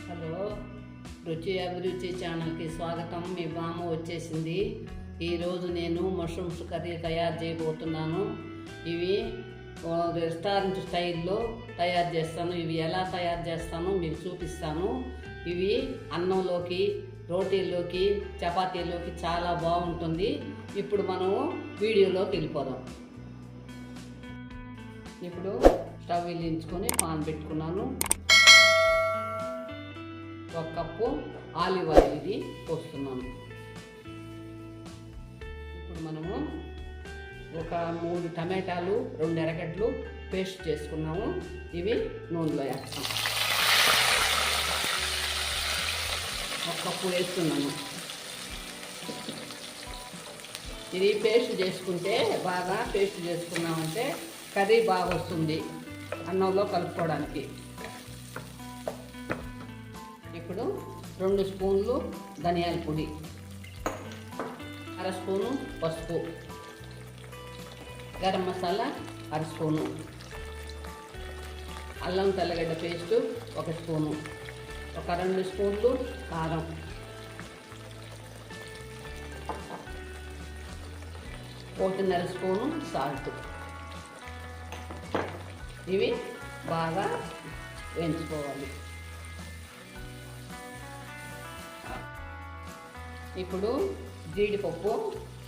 Hello, రుచి అభిరుచి ఛానల్కి స్వాగతం. మీ బామ్మ వచ్చేసింది. ఈరోజు నేను మష్రూమ్స్ కర్రీ తయారు చేయబోతున్నాను. ఇవి రెస్టారెంట్ స్టైల్లో తయారు చేస్తాను. ఇవి ఎలా తయారు చేస్తానో మీకు చూపిస్తాను. ఇవి అన్నంలోకి, రోటీల్లోకి, చపాతీలోకి చాలా బాగుంటుంది. ఇప్పుడు మనము వీడియోలోకి వెళ్ళిపోదాం. ఇప్పుడు స్టవ్ వెలిగించుకొని పాన్ పెట్టుకున్నాను. 1 కప్పు ఆలివ్ ఆయిల్ ఇది పోస్తున్నాను. ఇప్పుడు మనము ఒక 3 టమాటాలు, 2 ఎర్రగడ్డలు పేస్ట్ చేసుకున్నాము. ఇవి నూనెలో వేస్తాం. 1 కప్పు వేస్తున్నాను. ఇది పేస్ట్ చేసుకుంటే, బాగా పేస్ట్ చేసుకున్నామంటే కర్రీ బాగా వస్తుంది అన్నంలో కలుపుకోవడానికి. ఇప్పుడు 2 స్పూన్లు ధనియాల పొడి, 1/2 స్పూను పసుపు, గరం మసాలా 1/2 స్పూను, అల్లం తెల్లగడ్డ పేస్టు 1 స్పూను, ఒక 2 స్పూన్లు కారం, ఒకటిన్నర స్పూను సాల్ట్. ఇవి బాగా వేయించుకోవాలి. ఇప్పుడు జీడిపప్పు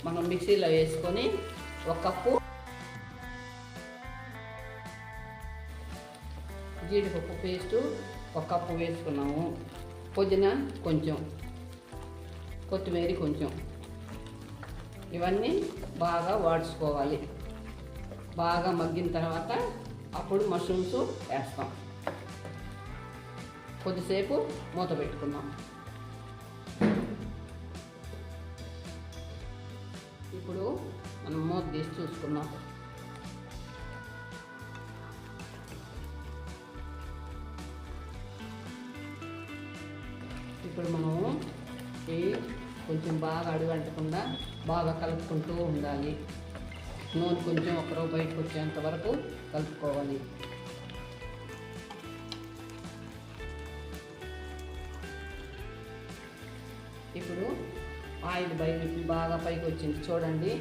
మనం మిక్సీలో వేసుకొని 1 కప్పు జీడిపప్పు పేస్టు 1 కప్పు వేసుకున్నాము. పుదీనా కొంచెం, కొత్తిమీర కొంచెం, ఇవన్నీ బాగా వాడ్చుకోవాలి. బాగా మగ్గిన తర్వాత అప్పుడు మష్రూమ్స్ వేస్తాం. కొద్దిసేపు మూత పెట్టుకుందాం. ఇప్పుడు మనం మూత తీసి చూసుకున్నాం. ఇప్పుడు మనము ఇవి కొంచెం బాగా అడుగంటకుండా బాగా కలుపుకుంటూ ఉండాలి. నూనె కొంచెం ఒకరో బయటకు వచ్చేంత వరకు కలుపుకోవాలి. ఇప్పుడు ఆయిల్ బాగా పైకి వచ్చింది చూడండి.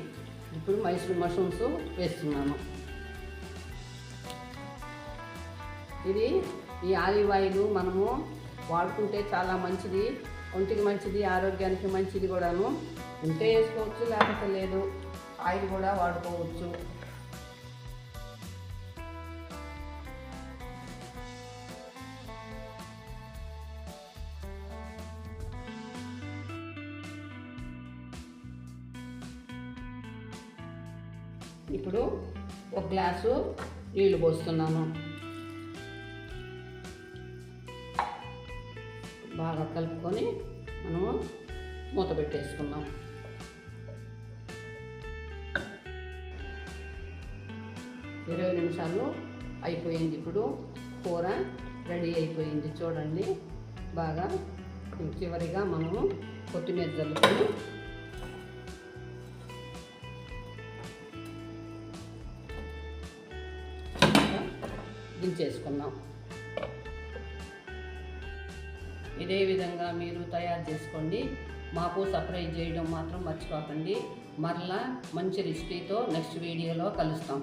ఇప్పుడు మష్రూమ్స్ వేస్తున్నాను. ఈ ఆలివ్ ఆయిల్ మనము వాడుకుంటే చాలా మంచిది, ఒంటికి మంచిది, ఆరోగ్యానికి మంచిది కూడాను. ఉంటే వేసుకోవచ్చు, లేకపోతే లేదు. ఆయిల్ కూడా వాడుకోవచ్చు. ఇప్పుడు 1 గ్లాసు నీళ్లు పోస్తున్నాను. బాగా కలుపుకొని మనము మూత పెట్టేసుకున్నాం. 20 నిమిషాలు అయిపోయింది. ఇప్పుడు కూర రెడీ అయిపోయింది చూడండి. బాగా చివరిగా మనము కొత్తిమీర జల్లుకొని దించేసుకున్నాం. ఇదే విధంగా మీరు తయారు చేసుకోండి. మాకు సబ్స్క్రైబ్ చేయడం మాత్రం మర్చిపోకండి. మరలా మంచి రెసిపీతో నెక్స్ట్ వీడియోలో కలుస్తాం.